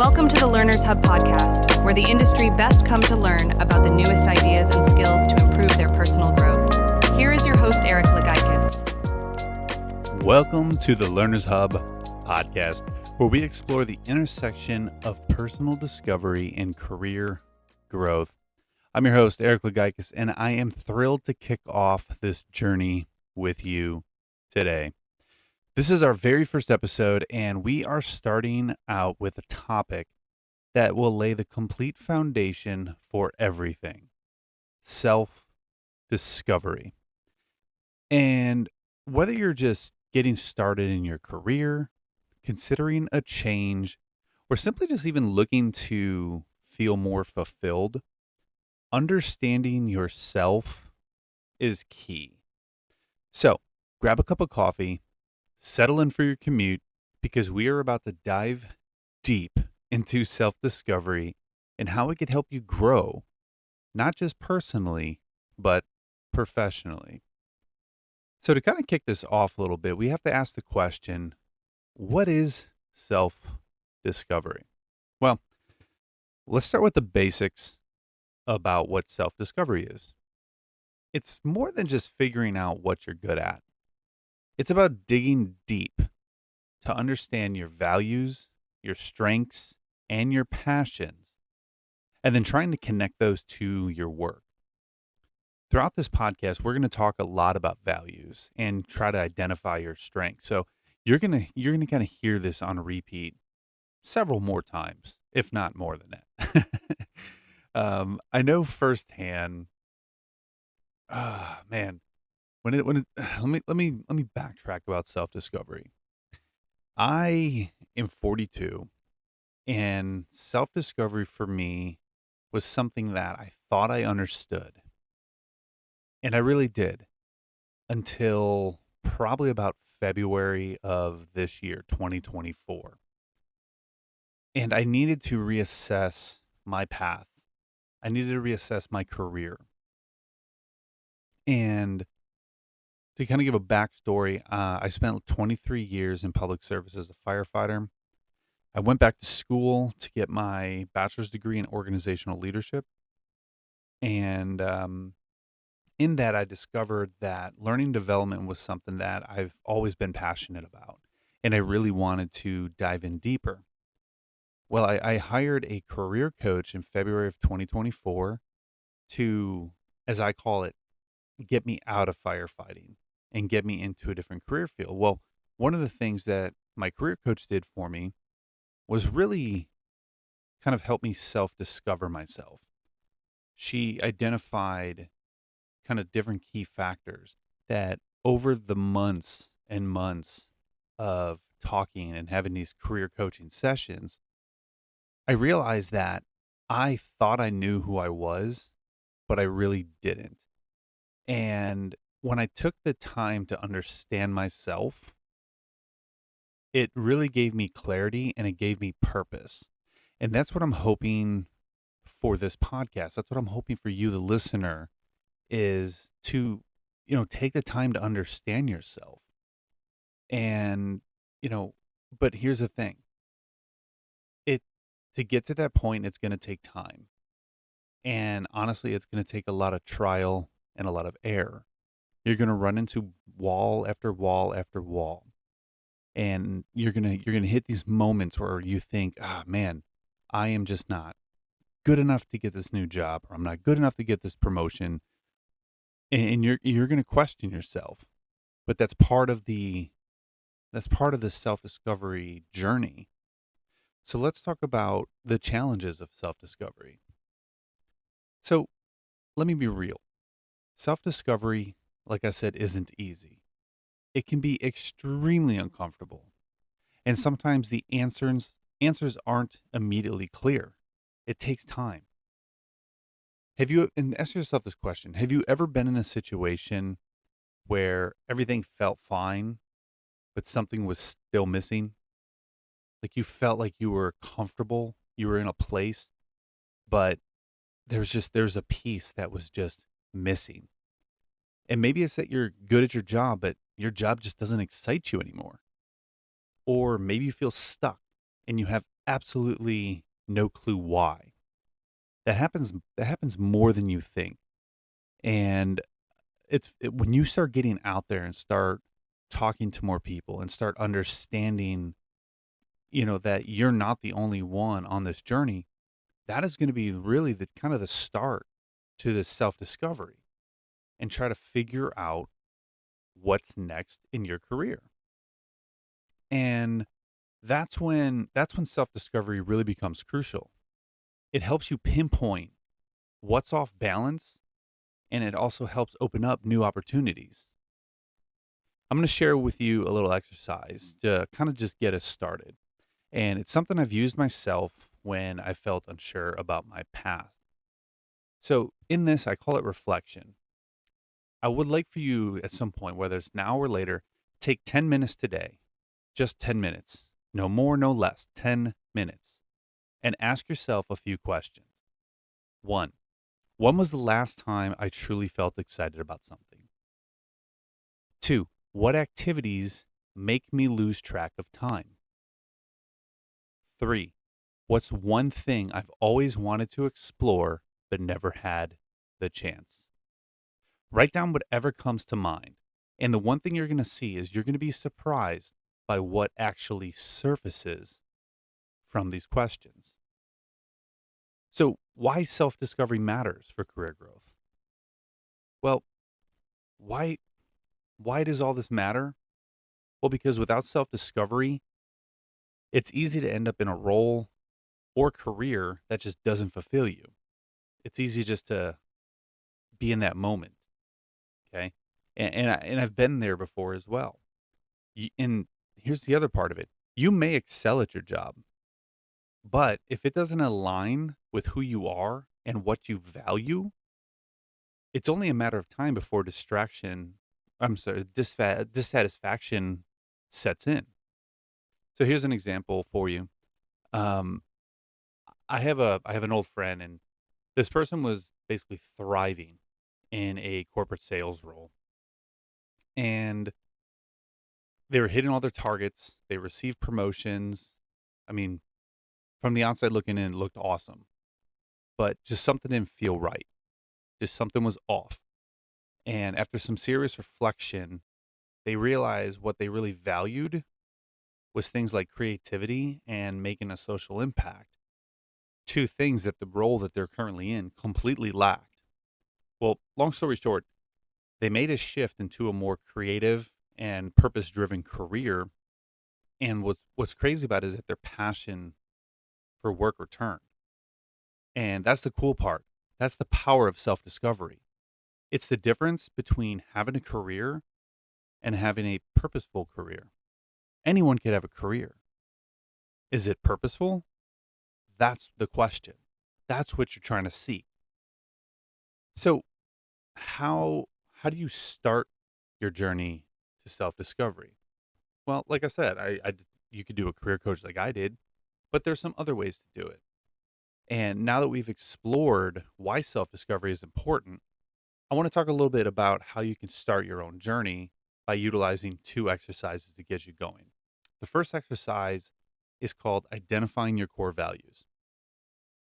Welcome to the Learners Hub podcast, where the industry best come to learn about the newest ideas and skills to improve their personal growth. Here is your host, Eric Lagaikis. Welcome to the Learners Hub podcast, where we explore the intersection of personal discovery and career growth. I'm your host, Eric Lagaikis, and I am thrilled to kick off this journey with you today. This is our very first episode, and we are starting out with a topic that will lay the complete foundation for everything: self-discovery. And whether you're just getting started in your career, considering a change, or simply just even looking to feel more fulfilled, understanding yourself is key. So grab a cup of coffee, settle in for your commute, because we are about to dive deep into self-discovery and how it could help you grow, not just personally, but professionally. So to kind of kick this off a little bit, we have to ask the question, what is self-discovery? Well, let's start with the basics about what self-discovery is. It's more than just figuring out what you're good at. It's about digging deep to understand your values, your strengths, and your passions, and then trying to connect those to your work. Throughout this podcast, we're going to talk a lot about values and try to identify your strengths. So you're going to kind of hear this on repeat several more times, if not more than that. I know firsthand. Man, let me backtrack about self-discovery. I am 42, and self-discovery for me was something that I thought I understood. And I really did, until probably about February of this year, 2024. And I needed to reassess my path. I needed to reassess my career. And to kind of give a backstory, I spent 23 years in public service as a firefighter. I went back to school to get my bachelor's degree in organizational leadership. And in that, I discovered that learning development was something that I've always been passionate about. And I really wanted to dive in deeper. Well, I hired a career coach in February of 2024 to, as I call it, get me out of firefighting and get me into a different career field. Well, one of the things that my career coach did for me was really kind of help me self-discover myself. She identified kind of different key factors that over the months and months of talking and having these career coaching sessions, I realized that I thought I knew who I was, but I really didn't. And when I took the time to understand myself, it really gave me clarity and it gave me purpose. And that's what I'm hoping for this podcast. That's what I'm hoping for you, the listener, is to, take the time to understand yourself. And, but here's the thing. To get to that point, it's going to take time. And honestly, it's going to take a lot of trial and a lot of error. You're going to run into wall after wall after wall. And you're going to hit these moments where you think, man, I am just not good enough to get this new job, or I'm not good enough to get this promotion. And you're going to question yourself. But that's part of the self-discovery journey. So let's talk about the challenges of self-discovery. So let me be real. Self-discovery, like I said, isn't easy. It can be extremely uncomfortable. And sometimes the answers aren't immediately clear. It takes time. And ask yourself this question, have you ever been in a situation where everything felt fine, but something was still missing? Like you felt like you were comfortable, you were in a place, but there's a piece that was just missing. And maybe it's that you're good at your job, but your job just doesn't excite you anymore. Or maybe you feel stuck and you have absolutely no clue why. That happens more than you think. And when you start getting out there and start talking to more people and start understanding, that you're not the only one on this journey, that is going to be really the kind of the start to this self-discovery and try to figure out what's next in your career. And that's when self-discovery really becomes crucial. It helps you pinpoint what's off balance, and it also helps open up new opportunities. I'm going to share with you a little exercise to kind of just get us started. And it's something I've used myself when I felt unsure about my path. So, in this, I call it reflection. I would like for you at some point, whether it's now or later, take 10 minutes today, just 10 minutes, no more, no less, 10 minutes, and ask yourself a few questions. One, when was the last time I truly felt excited about something? Two, what activities make me lose track of time? Three, what's one thing I've always wanted to explore but never had the chance? Write down whatever comes to mind. And the one thing you're going to see is you're going to be surprised by what actually surfaces from these questions. So, why self discovery matters for career growth? Well, why does all this matter? Well, because without self discovery, it's easy to end up in a role or career that just doesn't fulfill you. It's easy just to be in that moment. Okay. And I've been there before as well. And here's the other part of it: you may excel at your job, but if it doesn't align with who you are and what you value, it's only a matter of time before dissatisfaction sets in. So here's an example for you. Um, I have an old friend, and this person was basically thriving in a corporate sales role, and they were hitting all their targets. They received promotions. I mean, from the outside looking in, it looked awesome, but just something didn't feel right. Just something was off. And after some serious reflection, they realized what they really valued was things like creativity and making a social impact. Two things that the role that they're currently in completely lacked. Well, long story short, they made a shift into a more creative and purpose driven career. And what's crazy about it is that their passion for work returned. And that's the cool part. That's the power of self discovery. It's the difference between having a career and having a purposeful career. Anyone could have a career. Is it purposeful? That's the question. That's what you're trying to seek. So, how do you start your journey to self-discovery? Well, like I said, you could do a career coach like I did, but there's some other ways to do it. And now that we've explored why self-discovery is important, I want to talk a little bit about how you can start your own journey by utilizing two exercises to get you going. The first exercise is called identifying your core values.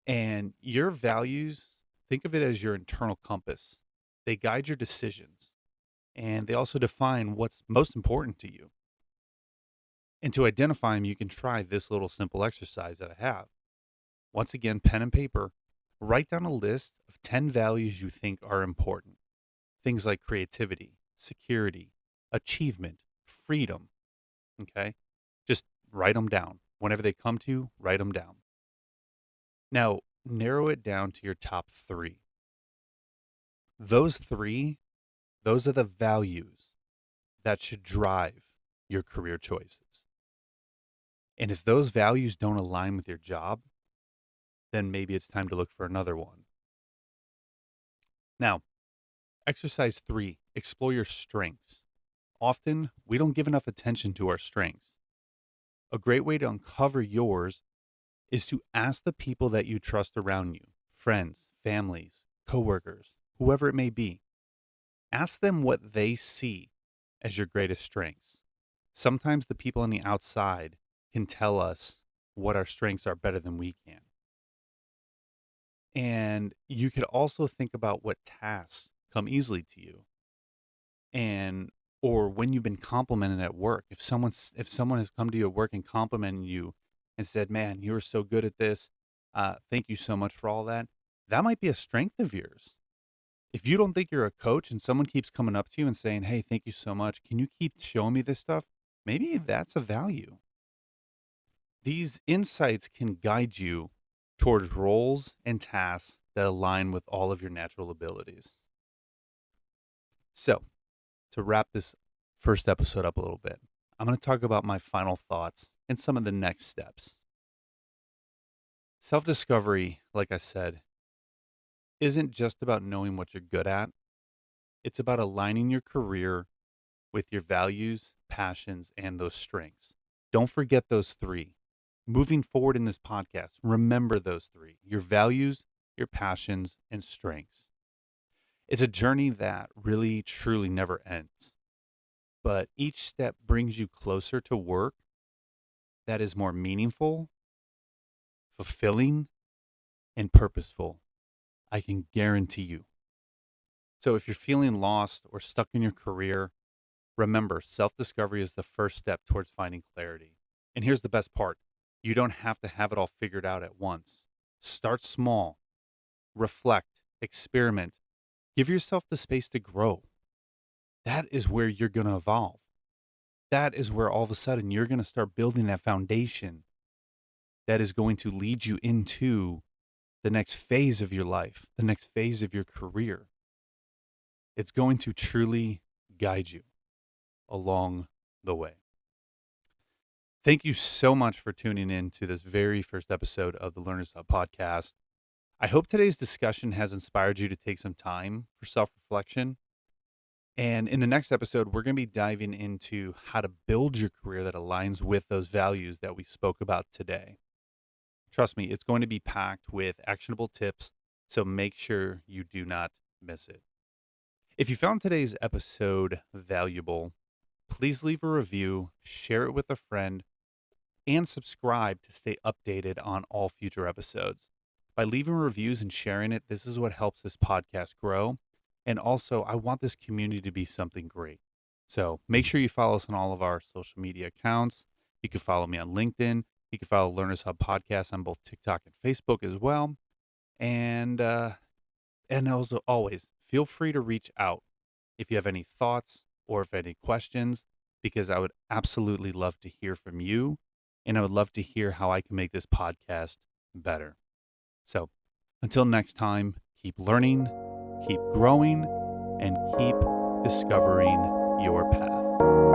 And your values, think of it as your internal compass. They guide your decisions, and they also define what's most important to you. And to identify them, you can try this little simple exercise that I have. Once again, pen and paper, write down a list of 10 values you think are important. Things like creativity, security, achievement, freedom. Okay. Just write them down. Whenever they come to you, write them down. Now, narrow it down to your top three. Those three, those are the values that should drive your career choices. And if those values don't align with your job, then maybe it's time to look for another one. Now, exercise 3, explore your strengths. Often, we don't give enough attention to our strengths. A great way to uncover yours is to ask the people that you trust around you, friends, families, coworkers, whoever it may be. Ask them what they see as your greatest strengths. Sometimes the people on the outside can tell us what our strengths are better than we can. And you could also think about what tasks come easily to you, and or when you've been complimented at work. If someone has come to you at work and complimented you and said, "Man, you are so good at this. Thank you so much for all that." That might be a strength of yours. If you don't think you're a coach and someone keeps coming up to you and saying, "Hey, thank you so much. Can you keep showing me this stuff?" Maybe that's a value. These insights can guide you towards roles and tasks that align with all of your natural abilities. So, to wrap this first episode up a little bit, I'm going to talk about my final thoughts and some of the next steps. Self discovery, like I said, isn't just about knowing what you're good at, it's about aligning your career with your values, passions, and those strengths. Don't forget those three. Moving forward in this podcast, remember those three: your values, your passions, and strengths. It's a journey that really, truly never ends. But each step brings you closer to work that is more meaningful, fulfilling, and purposeful. I can guarantee you. So if you're feeling lost or stuck in your career, remember, self discovery is the first step towards finding clarity. And here's the best part: you don't have to have it all figured out at once. Start small, reflect, experiment, give yourself the space to grow. That is where you're going to evolve. That is where all of a sudden you're going to start building that foundation that is going to lead you into the next phase of your life, the next phase of your career. It's going to truly guide you along the way. Thank you so much for tuning in to this very first episode of the Learners Hub podcast. I hope today's discussion has inspired you to take some time for self-reflection. And in the next episode, we're going to be diving into how to build your career that aligns with those values that we spoke about today. Trust me, it's going to be packed with actionable tips, so make sure you do not miss it. If you found today's episode valuable, please leave a review, share it with a friend, and subscribe to stay updated on all future episodes. By leaving reviews and sharing it, this is what helps this podcast grow. And also, I want this community to be something great. So make sure you follow us on all of our social media accounts. You can follow me on LinkedIn. You can follow Learners Hub Podcast on both TikTok and Facebook as well. And also, always feel free to reach out if you have any thoughts or if any questions, because I would absolutely love to hear from you. And I would love to hear how I can make this podcast better. So until next time, keep learning, keep growing, and keep discovering your path.